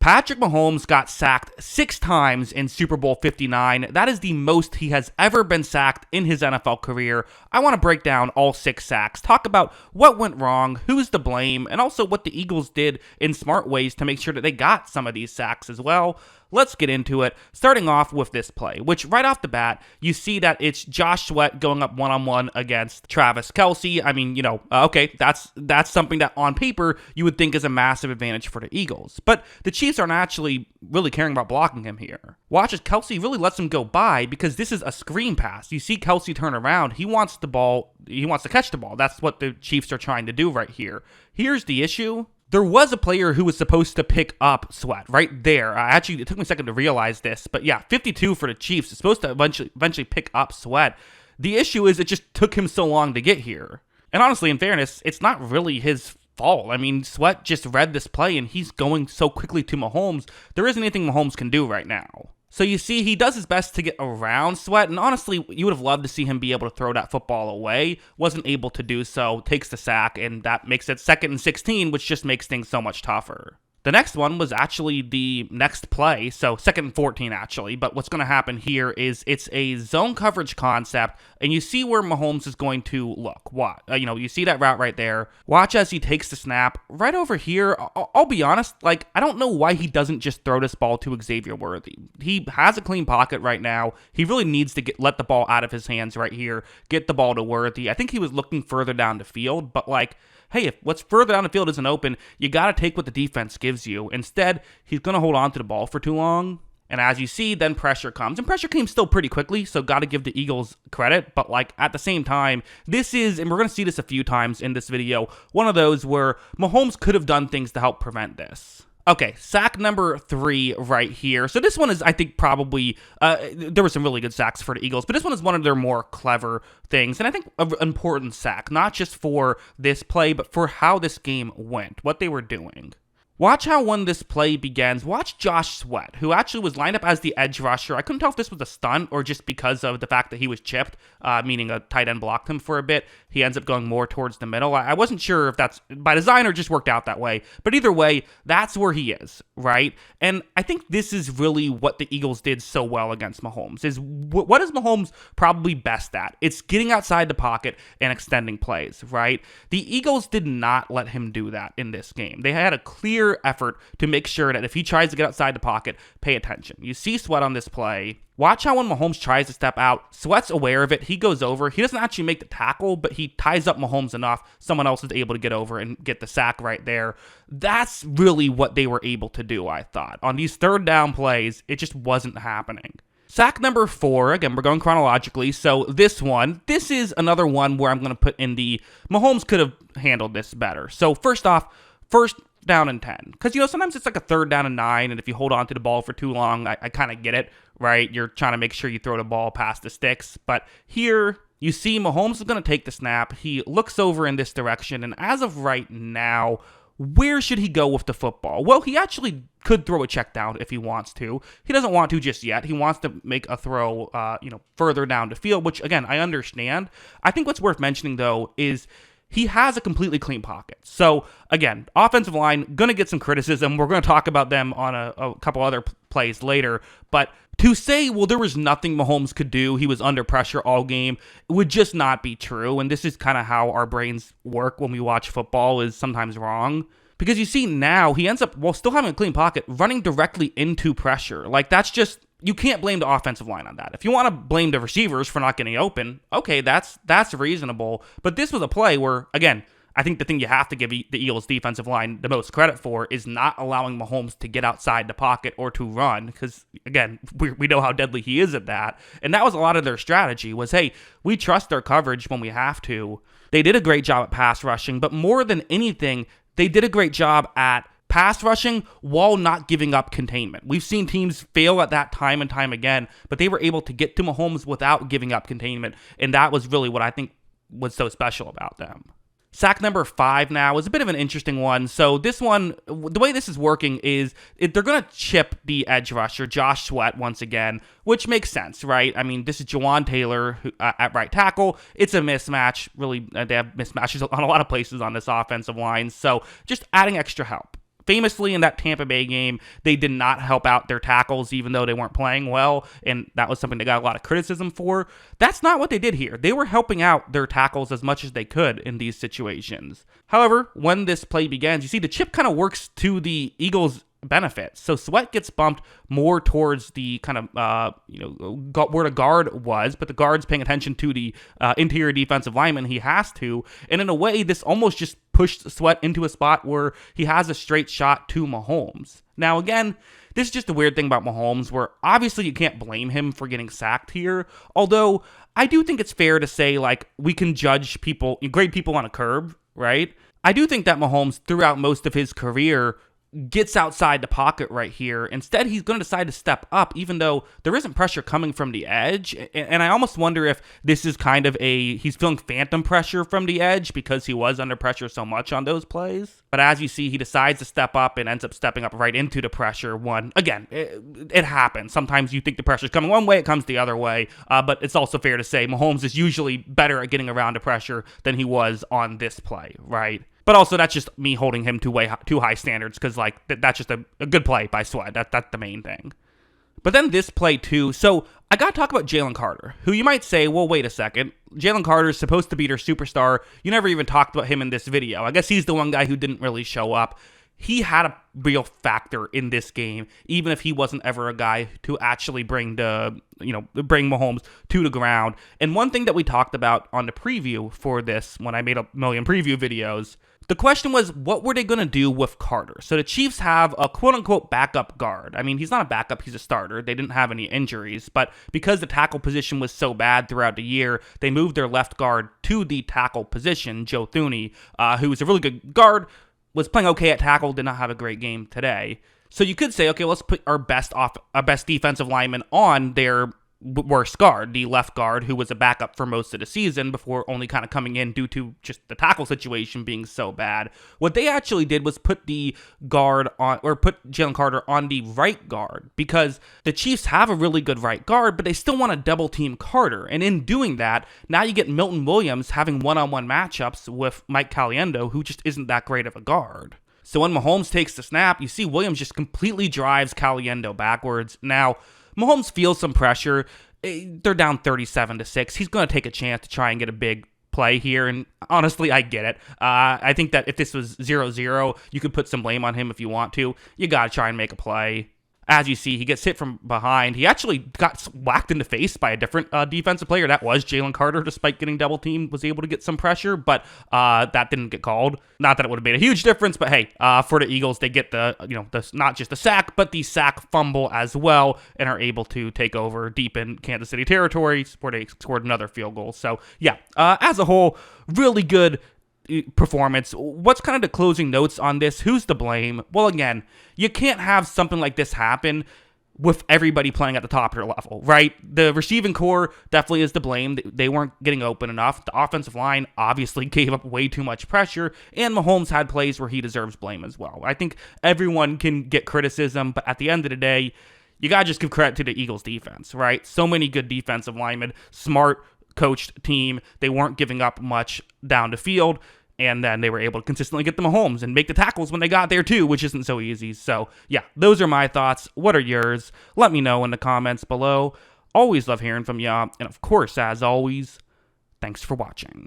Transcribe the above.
Patrick Mahomes got sacked 6 times in Super Bowl 59. That is the most he has ever been sacked in his NFL career. I want to break down all 6 sacks, talk about what went wrong, who's to blame, and also what the Eagles did in smart ways to make sure that they got some of these sacks as well. Let's get into it, starting off with this play, which right off the bat, you see that it's Josh Sweat going up one-on-one against Travis Kelce. I mean, okay, that's something that on paper you would think is a massive advantage for the Eagles. But the Chiefs aren't actually really caring about blocking him here. Watch as Kelce really lets him go by because this is a screen pass. You see Kelce turn around. He wants the ball. He wants to catch the ball. That's what the Chiefs are trying to do right here. Here's the issue. There was a player who was supposed to pick up Sweat right there. Actually, it took me a second to realize this, but yeah, 52 for the Chiefs. It's supposed to eventually pick up Sweat. The issue is it just took him so long to get here. And honestly, in fairness, it's not really his fault. I mean, Sweat just read this play and he's going so quickly to Mahomes. There isn't anything Mahomes can do right now. So you see, he does his best to get around Sweat, and honestly, you would have loved to see him be able to throw that football away. Wasn't able to do so, takes the sack, and that makes it 2nd and 16, which just makes things so much tougher. The next one was actually the next play, so 2nd and 14 actually, but what's going to happen here is it's a zone coverage concept, and you see where Mahomes is going to look. What? You see that route right there. Watch as he takes the snap. Right over here, I'll be honest, I don't know why he doesn't just throw this ball to Xavier Worthy. He has a clean pocket right now. He really needs to let the ball out of his hands right here, get the ball to Worthy. I think he was looking further down the field, but hey, if what's further down the field isn't open, you got to take what the defense gives you. Instead, he's going to hold on to the ball for too long. And as you see, then pressure comes. And pressure came still pretty quickly, so got to give the Eagles credit. But at the same time, this is, and we're going to see this a few times in this video, one of those where Mahomes could have done things to help prevent this. Okay, sack number 3 right here. So this one is, I think, probably, there were some really good sacks for the Eagles, but this one is one of their more clever things, and I think an important sack, not just for this play, but for how this game went, what they were doing. Watch how when this play begins, watch Josh Sweat, who actually was lined up as the edge rusher. I couldn't tell if this was a stunt or just because of the fact that he was chipped, meaning a tight end blocked him for a bit. He ends up going more towards the middle. I wasn't sure if that's by design or just worked out that way. But either way, that's where he is, right? And I think this is really what the Eagles did so well against Mahomes, is what is Mahomes probably best at? It's getting outside the pocket and extending plays, right? The Eagles did not let him do that in this game. They had a clear effort to make sure that if he tries to get outside the pocket, pay attention. You see Sweat on this play. Watch how when Mahomes tries to step out, Sweat's aware of it. He goes over. He doesn't actually make the tackle, but he ties up Mahomes enough. Someone else is able to get over and get the sack right there. That's really what they were able to do, I thought. On these 3rd down plays, it just wasn't happening. Sack number 4, again, we're going chronologically, so this is another one where I'm going to put in the Mahomes could have handled this better. So first off, 1st down and 10, because sometimes it's like a 3rd down and 9, and if you hold on to the ball for too long, I kind of get it, right? You're trying to make sure you throw the ball past the sticks, but here you see Mahomes is going to take the snap. He looks over in this direction, and as of right now, where should he go with the football? Well, he actually could throw a check down if he wants to. He doesn't want to just yet. He wants to make a throw, further down the field, which again I understand. I think what's worth mentioning though is he has a completely clean pocket. So, again, offensive line, going to get some criticism. We're going to talk about them on a couple other plays later. But to say, well, there was nothing Mahomes could do, he was under pressure all game, would just not be true. And this is kind of how our brains work when we watch football, is sometimes wrong. Because you see now, he ends up, while still having a clean pocket, running directly into pressure. That's just, you can't blame the offensive line on that. If you want to blame the receivers for not getting open, okay, that's reasonable. But this was a play where, again, I think the thing you have to give the Eagles defensive line the most credit for is not allowing Mahomes to get outside the pocket or to run, because, again, we know how deadly he is at that. And that was a lot of their strategy was, hey, we trust their coverage when we have to. They did a great job at pass rushing, but more than anything, they did a great job at pass rushing while not giving up containment. We've seen teams fail at that time and time again, but they were able to get to Mahomes without giving up containment, and that was really what I think was so special about them. Sack number 5 now is a bit of an interesting one. So this one, the way this is working is they're going to chip the edge rusher, Josh Sweat, once again, which makes sense, right? I mean, this is Jawan Taylor at right tackle. It's a mismatch. Really, they have mismatches on a lot of places on this offensive line. So just adding extra help. Famously, in that Tampa Bay game, they did not help out their tackles, even though they weren't playing well, and that was something they got a lot of criticism for. That's not what they did here. They were helping out their tackles as much as they could in these situations. However, when this play begins, you see the chip kind of works to the Eagles' benefit. So Sweat gets bumped more towards the kind of, where the guard was, but the guard's paying attention to the interior defensive lineman. He has to. And in a way, this almost just pushed Sweat into a spot where he has a straight shot to Mahomes. Now, again, this is just a weird thing about Mahomes, where obviously you can't blame him for getting sacked here. Although, I do think it's fair to say, like, we can judge people, grade people on a curve, right? I do think that Mahomes, throughout most of his career, gets outside the pocket right here. Instead, he's going to decide to step up, even though there isn't pressure coming from the edge. And I almost wonder if this is kind of he's feeling phantom pressure from the edge because he was under pressure so much on those plays. But as you see, he decides to step up and ends up stepping up right into the pressure one. Again, it happens. Sometimes you think the pressure's coming one way, it comes the other way. But it's also fair to say Mahomes is usually better at getting around the pressure than he was on this play, right? But also, that's just me holding him to too high standards because, like, that's just a good play by Sweat. That's the main thing. But then this play, too. So I got to talk about Jalen Carter, who you might say, well, wait a second. Jalen Carter is supposed to be their superstar. You never even talked about him in this video. I guess he's the one guy who didn't really show up. He had a real factor in this game, even if he wasn't ever a guy to actually bring Mahomes to the ground. And one thing that we talked about on the preview for this, when I made a million preview videos, the question was, what were they going to do with Carter? So the Chiefs have a quote-unquote backup guard. I mean, he's not a backup, he's a starter. They didn't have any injuries, but because the tackle position was so bad throughout the year, they moved their left guard to the tackle position, Joe Thuney, who was a really good guard, was playing okay at tackle, did not have a great game today. So you could say, okay, let's put our best defensive lineman on their worst guard, the left guard, who was a backup for most of the season before only kind of coming in due to just the tackle situation being so bad. What they actually did was put the guard on, or put Jalen Carter on the right guard, because the Chiefs have a really good right guard, but they still want to double team Carter. And in doing that, now you get Milton Williams having one-on-one matchups with Mike Caliendo, who just isn't that great of a guard. So when Mahomes takes the snap, you see Williams just completely drives Caliendo backwards. Now, Mahomes feels some pressure. They're down 37-6. He's going to take a chance to try and get a big play here, and honestly, I get it. I think that if this was 0-0, you could put some blame on him if you want to. You got to try and make a play. As you see, he gets hit from behind. He actually got whacked in the face by a different defensive player. That was Jalen Carter, despite getting double teamed, was able to get some pressure, but that didn't get called. Not that it would have made a huge difference, but hey, for the Eagles, they get the not just the sack, but the sack fumble as well, and are able to take over deep in Kansas City territory, where they scored another field goal. So yeah, as a whole, really good performance. What's kind of the closing notes on this? Who's to blame? Well, again, you can't have something like this happen with everybody playing at the top of their level, right? The receiving core definitely is to blame. They weren't getting open enough. The offensive line obviously gave up way too much pressure, and Mahomes had plays where he deserves blame as well. I think everyone can get criticism, but at the end of the day, you gotta just give credit to the Eagles defense, right? So many good defensive linemen, smart, coached team. They weren't giving up much down the field, and then they were able to consistently get the Mahomes and make the tackles when they got there too, which isn't so easy. So yeah, those are my thoughts. What are yours? Let me know in the comments below. Always love hearing from ya, and of course, as always, thanks for watching.